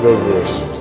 Metaversity.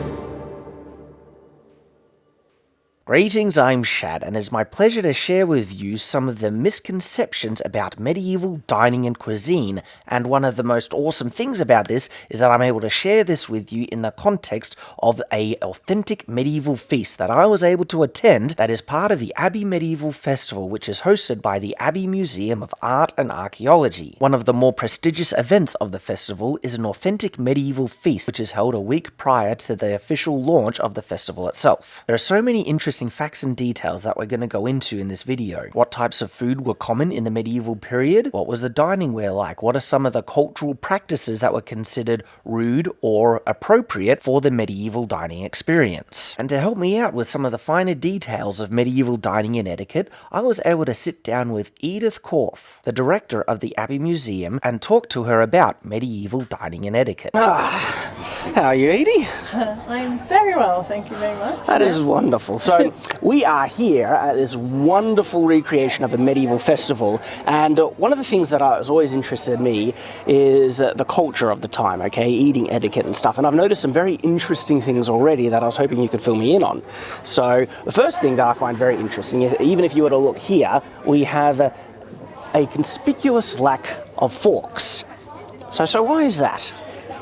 Greetings, I'm Shad, and it's my pleasure to share with you some of the misconceptions about medieval dining and cuisine, and one of the most awesome things about this is that I'm able to share this with you in the context of an authentic medieval feast that I was able to attend that is part of the Abbey Medieval Festival, which is hosted by the Abbey Museum of Art and Archaeology. One of the more prestigious events of the festival is an authentic medieval feast, which is held a week prior to the official launch of the festival itself. There are so many interesting facts and details that we're going to go into in this video. What types of food were common in the medieval period? What was the dining ware like? What are some of the cultural practices that were considered rude or appropriate for the medieval dining experience? And to help me out with some of the finer details of medieval dining and etiquette, I was able to sit down with Edith Korth, the director of the Abbey Museum, and talk to her about medieval dining and etiquette. How are you, Edie? I'm very well, thank you very much. That is wonderful. So we are here at this wonderful recreation of a medieval festival, and one of the things that has always interested me is the culture of the time, okay, eating etiquette and stuff, and I've noticed some very interesting things already that I was hoping you could fill me in on. So the first thing that I find very interesting, even if you were to look here, we have a conspicuous lack of forks. So why is that?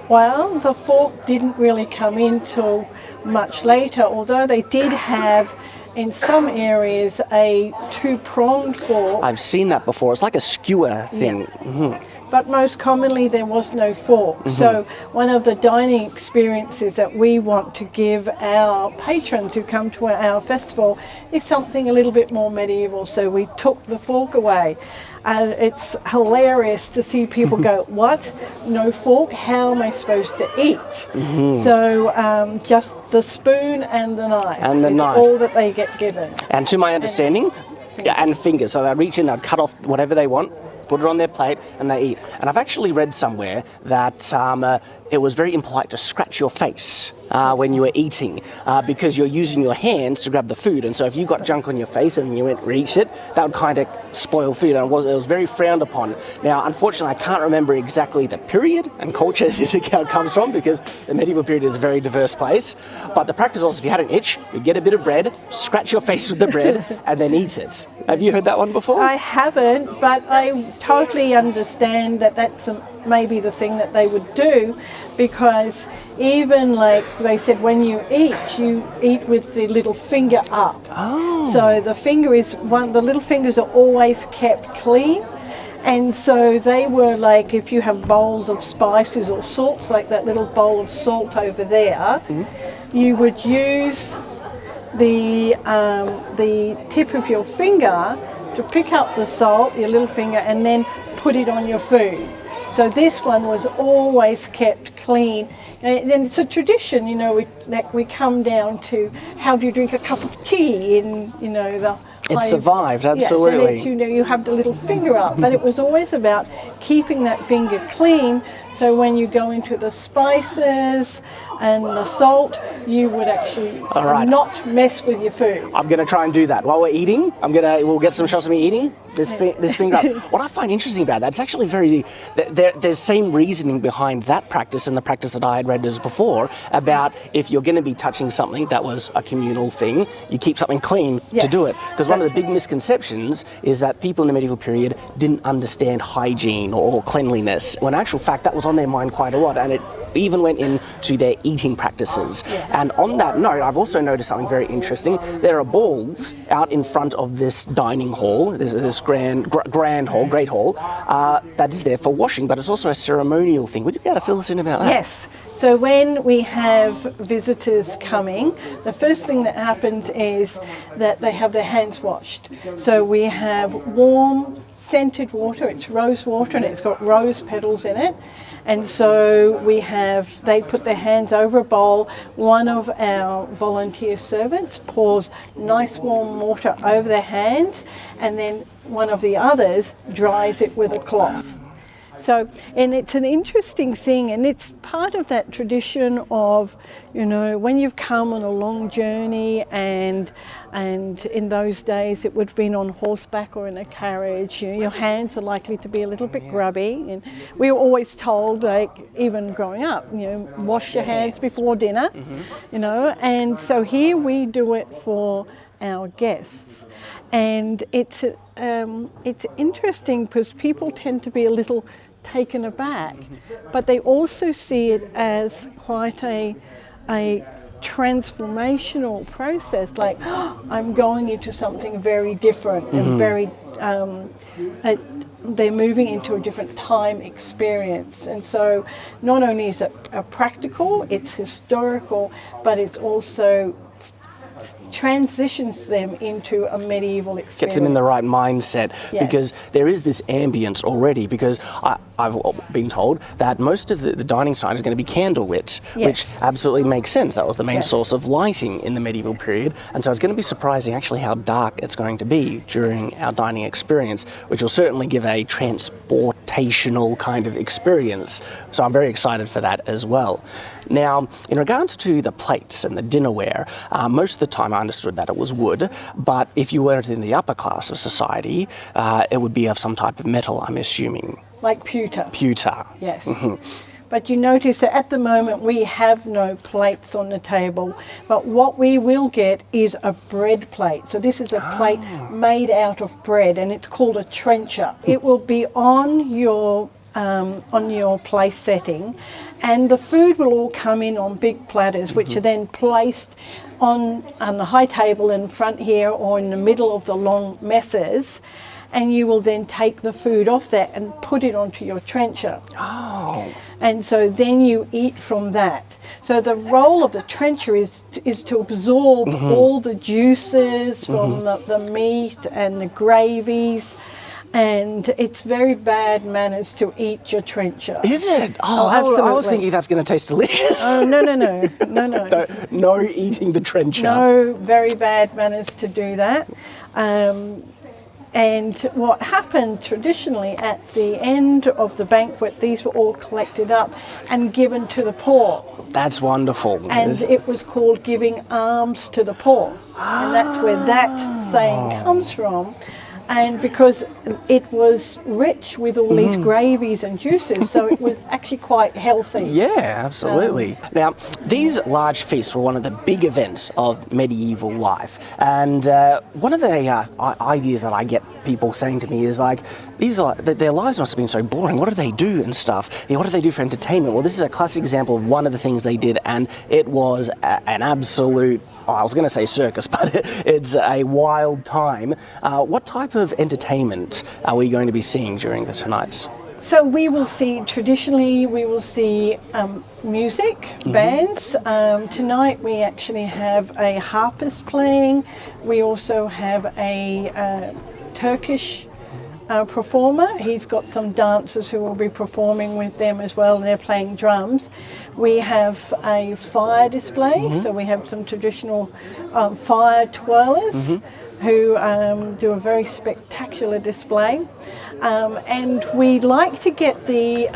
Well, the fork didn't really come in till much later, although they did have, in some areas, a two-pronged fork. I've seen that before. It's like a skewer thing. Yeah. Mm-hmm. But most commonly there was no fork. Mm-hmm. So one of the dining experiences that we want to give our patrons who come to our festival is something a little bit more medieval. So we took the fork away. And it's hilarious to see people go, what? No fork? How am I supposed to eat? Mm-hmm. So just the spoon and the knife is all that they get given. And to my understanding, and fingers. So they reach in, they'll cut off whatever they want, put it on their plate, and they eat. And I've actually read somewhere that it was very impolite to scratch your face when you were eating because you're using your hands to grab the food. And so if you got junk on your face and you reached it, that would kind of spoil food. And it was very frowned upon. Now, unfortunately, I can't remember exactly the period and culture this account comes from because the medieval period is a very diverse place. But the practice was if you had an itch, you'd get a bit of bread, scratch your face with the bread, and then eat it. Have you heard that one before? I haven't, but I totally understand that that's maybe the thing that they would do, because even like they said, when you eat with the little finger up. Oh. So the little fingers are always kept clean. And so they were like, if you have bowls of spices or salts, like that little bowl of salt over there, you would use the tip of your finger to pick up the salt, your little finger, and then put it on your food. So this one was always kept clean. And it's a tradition, you know, we come down to how do you drink a cup of tea in, you know, the... It survived, absolutely. Yes, and you have the little finger up, but it was always about keeping that finger clean, so when you go into the spices and the salt, you would actually not mess with your food. I'm going to try and do that. While we're eating, we'll get some shots of me eating this finger up. What I find interesting about that, it's actually there's same reasoning behind that practice and the practice that I had read as before about if you're going to be touching something that was a communal thing, you keep something clean to do it. Because one of the big misconceptions is that people in the medieval period didn't understand hygiene or cleanliness, when in actual fact that was on their mind quite a lot, and it even went into their eating practices. And on that note, I've also noticed something very interesting. There are balls out in front of this dining hall, this great hall, that is there for washing, but it's also a ceremonial thing. Would you be able to fill us in about that? Yes. So when we have visitors coming, the first thing that happens is that they have their hands washed. So we have warm, scented water. It's rose water and it's got rose petals in it. And so they put their hands over a bowl. One of our volunteer servants pours nice warm water over their hands, and then one of the others dries it with a cloth. So, and it's an interesting thing, and it's part of that tradition of, you know, when you've come on a long journey, and in those days it would have been on horseback or in a carriage, you know, your hands are likely to be a little bit grubby, and we were always told, like even growing up, you know, wash your hands before dinner, you know, and so here we do it for our guests. And it's interesting because people tend to be a little taken aback, but they also see it as quite a transformational process, like, oh, I'm going into something very different and very they're moving into a different time experience. And so not only is it practical, it's historical, but it's also transitions them into a medieval experience. Gets them in the right mindset, Yes. because there is this ambience already, because I've been told that most of the dining tonight is going to be candlelit, Yes. which absolutely makes sense. That was the main Yes. source of lighting in the medieval period, and so it's going to be surprising actually how dark it's going to be during our dining experience, which will certainly give a transportational kind of experience. So I'm very excited for that as well. Now, in regards to the plates and the dinnerware, most of the time I understood that it was wood, but if you weren't in the upper class of society, it would be of some type of metal, I'm assuming. Like pewter. Pewter. Yes. But you notice that at the moment we have no plates on the table, but what we will get is a bread plate. So this is a plate made out of bread, and it's called a trencher. It will be on your place setting, and the food will all come in on big platters, which are then placed on the high table in front here or in the middle of the long messes, and you will then take the food off that and put it onto your trencher. Oh. And so then you eat from that. So the role of the trencher is to absorb all the juices from the meat and the gravies. And it's very bad manners to eat your trencher. Is it? Oh, absolutely. I was thinking that's going to taste delicious. Oh, no. No eating the trencher. No, very bad manners to do that. And what happened traditionally at the end of the banquet, these were all collected up and given to the poor. That's wonderful. And it was called giving alms to the poor. And that's where that saying comes from. And because it was rich with all these gravies and juices, so it was actually quite healthy. Yeah, absolutely. Now, these large feasts were one of the big events of medieval life. And one of the ideas that I get people saying to me is like, their lives must have been so boring. What do they do and stuff? What do they do for entertainment? Well, this is a classic example of one of the things they did, and it was an absolute, I was going to say circus, but it's a wild time. What type of entertainment are we going to be seeing during the tonight's? So we will see, traditionally, we will see music, bands. Tonight we actually have a harpist playing. We also have a Turkish performer. He's got some dancers who will be performing with them as well, and they're playing drums. We have a fire display, so we have some traditional fire twirlers who do a very spectacular display. And we like to get the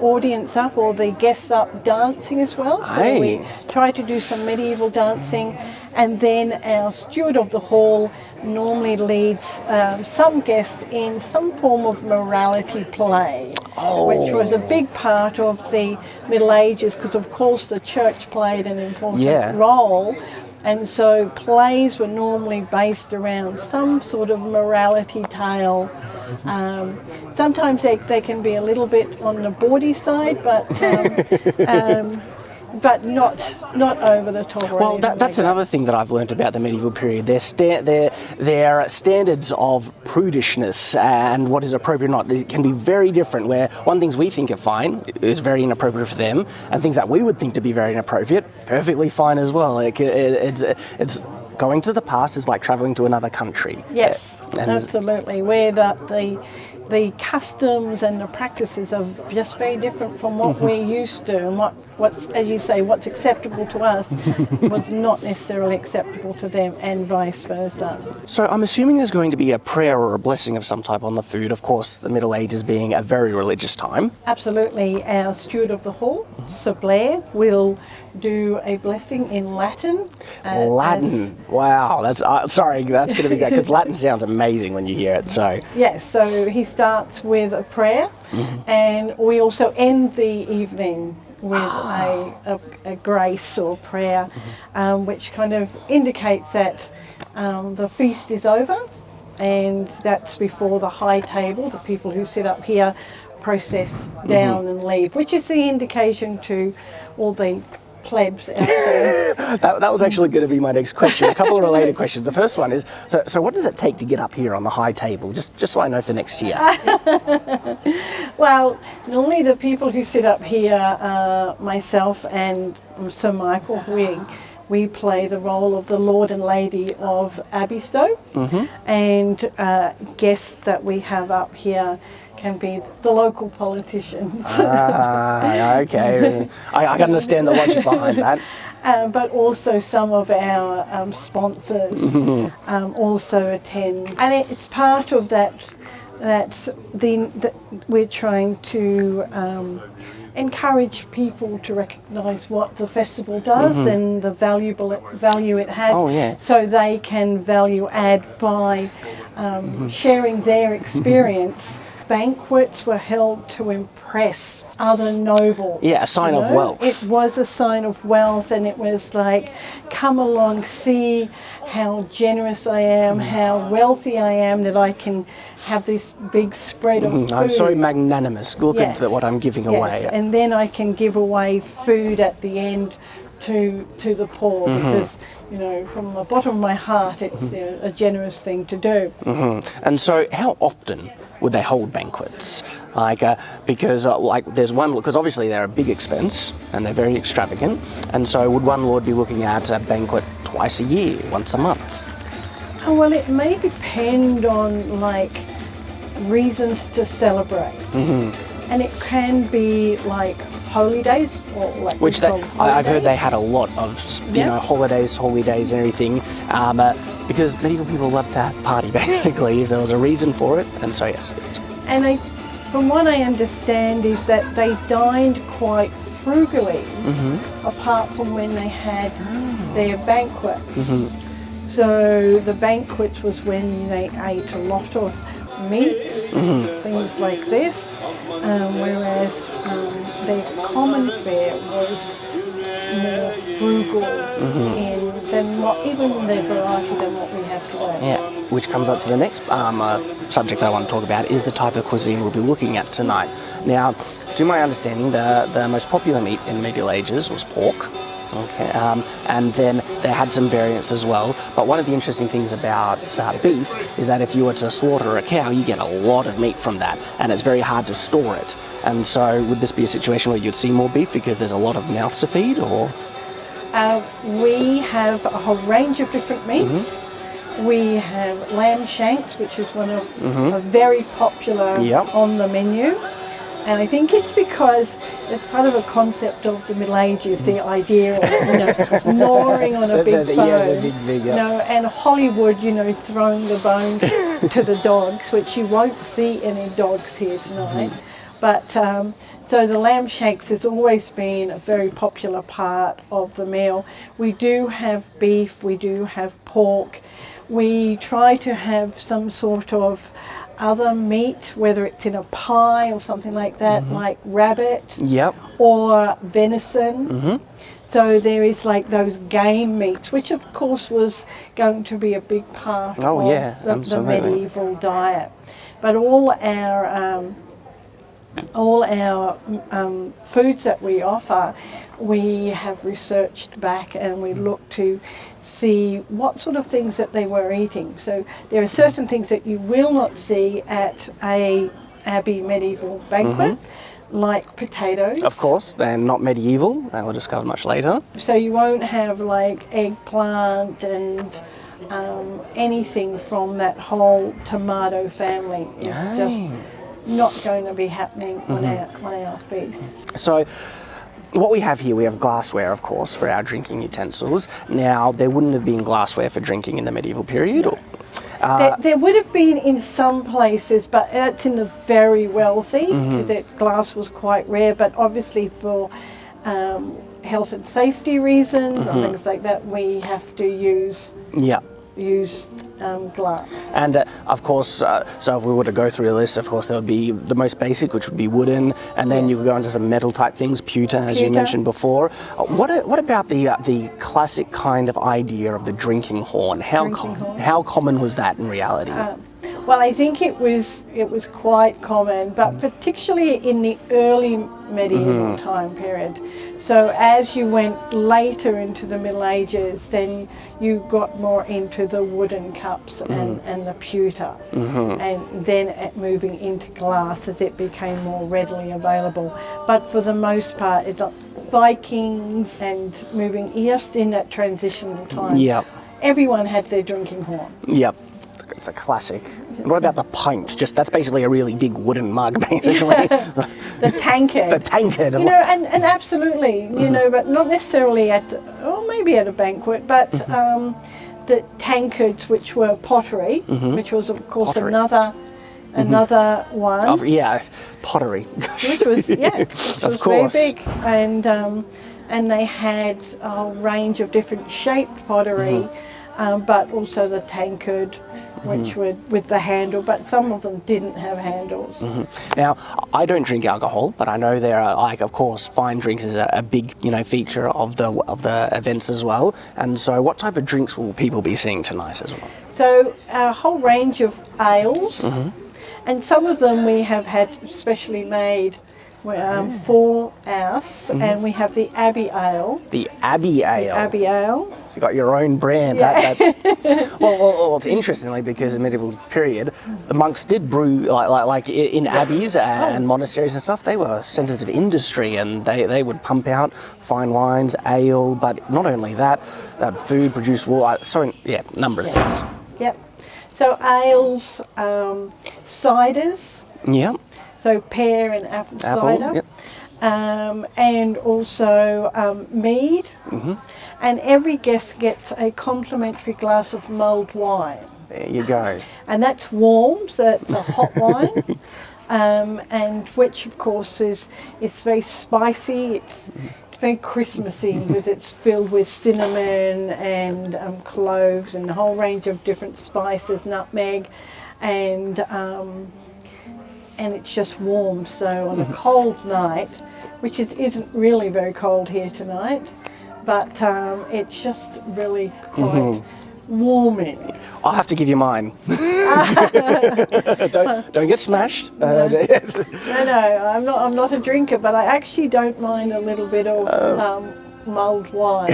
audience up, or the guests up, dancing as well. So we try to do some medieval dancing, and then our steward of the hall normally leads some guests in some form of morality play, which was a big part of the Middle Ages, because of course the church played an important role. And so plays were normally based around some sort of morality tale. Sometimes they can be a little bit on the bawdy side, but not over the top. Well, that's another thing that I've learnt about the medieval period. Their standards of prudishness and what is appropriate or not, it can be very different, where one things we think are fine is very inappropriate for them, and things that we would think to be very inappropriate, perfectly fine as well. It's going to the past is like travelling to another country. Yes, absolutely. Where the customs and the practices are just very different from what we're used to and what as you say, what's acceptable to us was not necessarily acceptable to them, and vice versa. So I'm assuming there's going to be a prayer or a blessing of some type on the food. Of course, the Middle Ages being a very religious time. Absolutely. Our steward of the hall, Sir Blair, will do a blessing in Latin. Latin. Wow. That's sorry. That's going to be great because Latin sounds amazing when you hear it. So Yes. So he starts with a prayer, and we also end the evening with a grace or prayer, which kind of indicates that the feast is over, and that's before the high table, the people who sit up here, process down and leave, which is the indication to all the plebs out there. that was actually going to be my next question. A couple of related questions. The first one is, so what does it take to get up here on the high table? Just so I know for next year. Well, normally the people who sit up here are myself and Sir Michael. We play the role of the Lord and Lady of Abbey, and guests that we have up here can be the local politicians. Okay. I can understand the logic behind that. But also some of our sponsors also attend, and it's part of that we're trying to encourage people to recognise what the festival does and the value it has, so they can value add by sharing their experience. Banquets were held to impress other nobles. Yeah, a sign of wealth. It was a sign of wealth, and it was like, come along, see how generous I am, how wealthy I am, that I can have this big spread of food. I'm so magnanimous. Look at what I'm giving away. And then I can give away food at the end to the poor, because, you know, from the bottom of my heart, it's a generous thing to do. And so how often would they hold banquets? Because there's one, because obviously they're a big expense and they're very extravagant, and so would one lord be looking at a banquet twice a year, once a month? Oh, well, it may depend on reasons to celebrate, and it can be holy days, or which I've heard they had a lot of holidays, holy days and everything, because medieval people love to party basically if there was a reason for it, and so yes. And from what I understand is that they dined quite frugally, apart from when they had their banquets. So the banquets was when they ate a lot of meats, things like this, whereas their common fare was more frugal even the variety than what we have today. Yeah, which comes up to the next subject I want to talk about, is the type of cuisine we'll be looking at tonight. Now, to my understanding, the most popular meat in Medieval Ages was pork. Okay, and then they had some variants as well. But one of the interesting things about beef is that if you were to slaughter a cow, you get a lot of meat from that, and it's very hard to store it. And so would this be a situation where you'd see more beef because there's a lot of mouths to feed, or? We have a whole range of different meats. We have lamb shanks, which is one of very popular on the menu. And I think it's because it's part of a concept of the Middle Ages, the idea of, gnawing on a big bone. And Hollywood, throwing the bone to the dogs, which you won't see any dogs here tonight. But so the lamb shanks has always been a very popular part of the meal. We do have beef, we do have pork. We try to have some sort of other meat, whether it's in a pie or something like that, like rabbit or venison. So there is those game meats, which of course was going to be a big part of the medieval diet. But all our foods that we offer, we have researched back and we look to see what sort of things that they were eating. So there are certain things that you will not see at a Abbey medieval banquet, like potatoes. Of course, they're not medieval, they were discovered much later. So you won't have eggplant and anything from that whole tomato family. It's just not going to be happening on our feast. So what we have here, we have glassware, of course, for our drinking utensils. Now, there wouldn't have been glassware for drinking in the medieval period. Or, there would have been in some places, but that's in the very wealthy, because glass was quite rare. But obviously for health and safety reasons or things like that, we have to use glass. And of course, so if we were to go through a list, of course there would be the most basic, which would be wooden, and then you would go into some metal type things, pewter, as you mentioned before. What about the classic kind of idea of the drinking horn? How common was that in reality? Well, I think it was quite common, but particularly in the early medieval time period. So as you went later into the Middle Ages, then you got more into the wooden cups and the pewter, and then moving into glass as it became more readily available. But for the most part, Vikings and moving east in that transitional time, everyone had their drinking horn. Yep. It's a classic. What about the pint? That's basically a really big wooden mug, basically. The tankard. The tankard. You know, and absolutely, you know, but not necessarily maybe at a banquet, but the tankards, which were pottery, which was of course another one. Pottery. Which was of course. Very big, and they had a range of different shaped pottery. But also the tankard, which would with the handle, but some of them didn't have handles. Now, I don't drink alcohol, but I know there are, of course, fine drinks is a big, feature of the events as well. And so, what type of drinks will people be seeing tonight as well? So, a whole range of ales, and some of them we have had specially made. For us, and we have the Abbey Ale. The Abbey Ale. The Abbey Ale. So you got your own brand. Yeah. That's well, it's interestingly because in the medieval period, the monks did brew like in abbeys and monasteries and stuff. They were centres of industry, and they would pump out fine wines, ale. But not only that, that food, produce wool. Number of things. Yep. So ales, ciders. Yeah. So pear and apple cider, and also mead, and every guest gets a complimentary glass of mulled wine. There you go. And that's warm, so it's a hot wine, and which of course it's very spicy. It's very Christmassy because it's filled with cinnamon and cloves and a whole range of different spices, nutmeg, and it's just warm. So on a cold night, which isn't really very cold here tonight, but it's just really quite warming. I'll have to give you mine. Don't get smashed. No, I'm not a drinker, but I actually don't mind a little bit of mulled wine.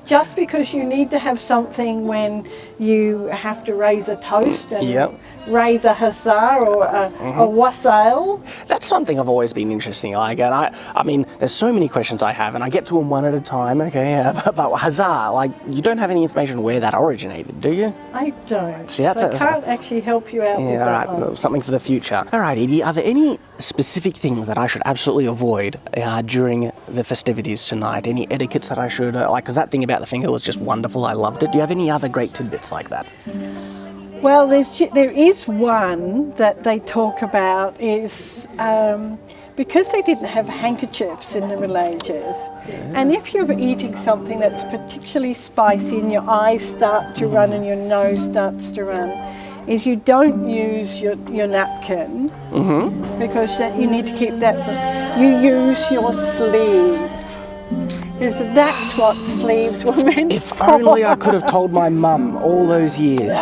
Just because you need to have something when you have to raise a toast and raise a huzzah or a wassail. That's something I've always been interested in. I mean, there's so many questions I have, and I get to them one at a time. But huzzah, you don't have any information where that originated, do you? I don't. See, I can't actually help you out with that one. Something for the future. All right, Edie, are there any specific things that I should absolutely avoid during the festivities tonight? Any etiquettes that I should, because that thing about the finger was just wonderful. I loved it. Do you have any other great tidbits like that? Well, there is one that they talk about is because they didn't have handkerchiefs in the Middle Ages, and if you're eating something that's particularly spicy and your eyes start to run and your nose starts to run, is you don't use your napkin because you need to keep that you use your sleeve. Because that's what sleeves were meant If for. only I could have told my mum all those years.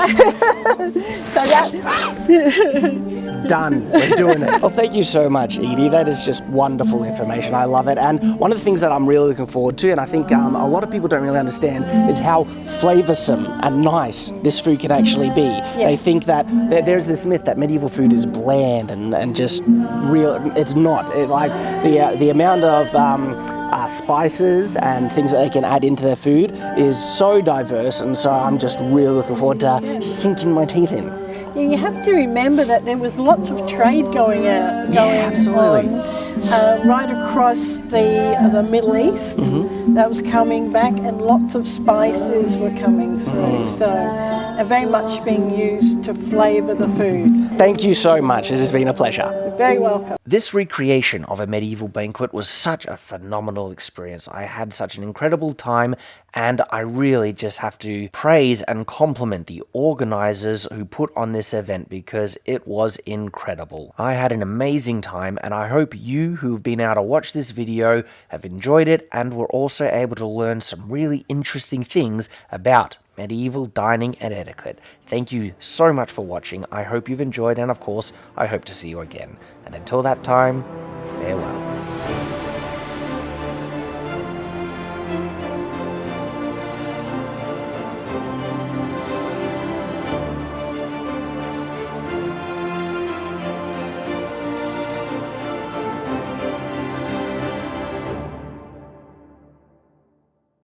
Done. We're doing it. Well, thank you so much, Edie. That is just wonderful information. I love it. And one of the things that I'm really looking forward to, and I think a lot of people don't really understand, is how flavoursome and nice this food can actually be. Yes. They think that there's this myth that medieval food is bland and just real. It's not. The amount of spices and things that they can add into their food is so diverse, and so I'm just really looking forward to sinking my teeth in. Yeah, you have to remember that there was lots of trade going absolutely. on right across the Middle East. That was coming back, and lots of spices were coming through. So, and very much being used to flavour the food. Thank you so much. It has been a pleasure. You're very welcome. This recreation of a medieval banquet was such a phenomenal experience. I had such an incredible time, and I really just have to praise and compliment the organisers who put on this event because it was incredible. I had an amazing time, and I hope you who've been able to watch this video have enjoyed it and were also able to learn some really interesting things about medieval dining and etiquette. Thank you so much for watching. I hope you've enjoyed, and of course, I hope to see you again. And until that time, farewell.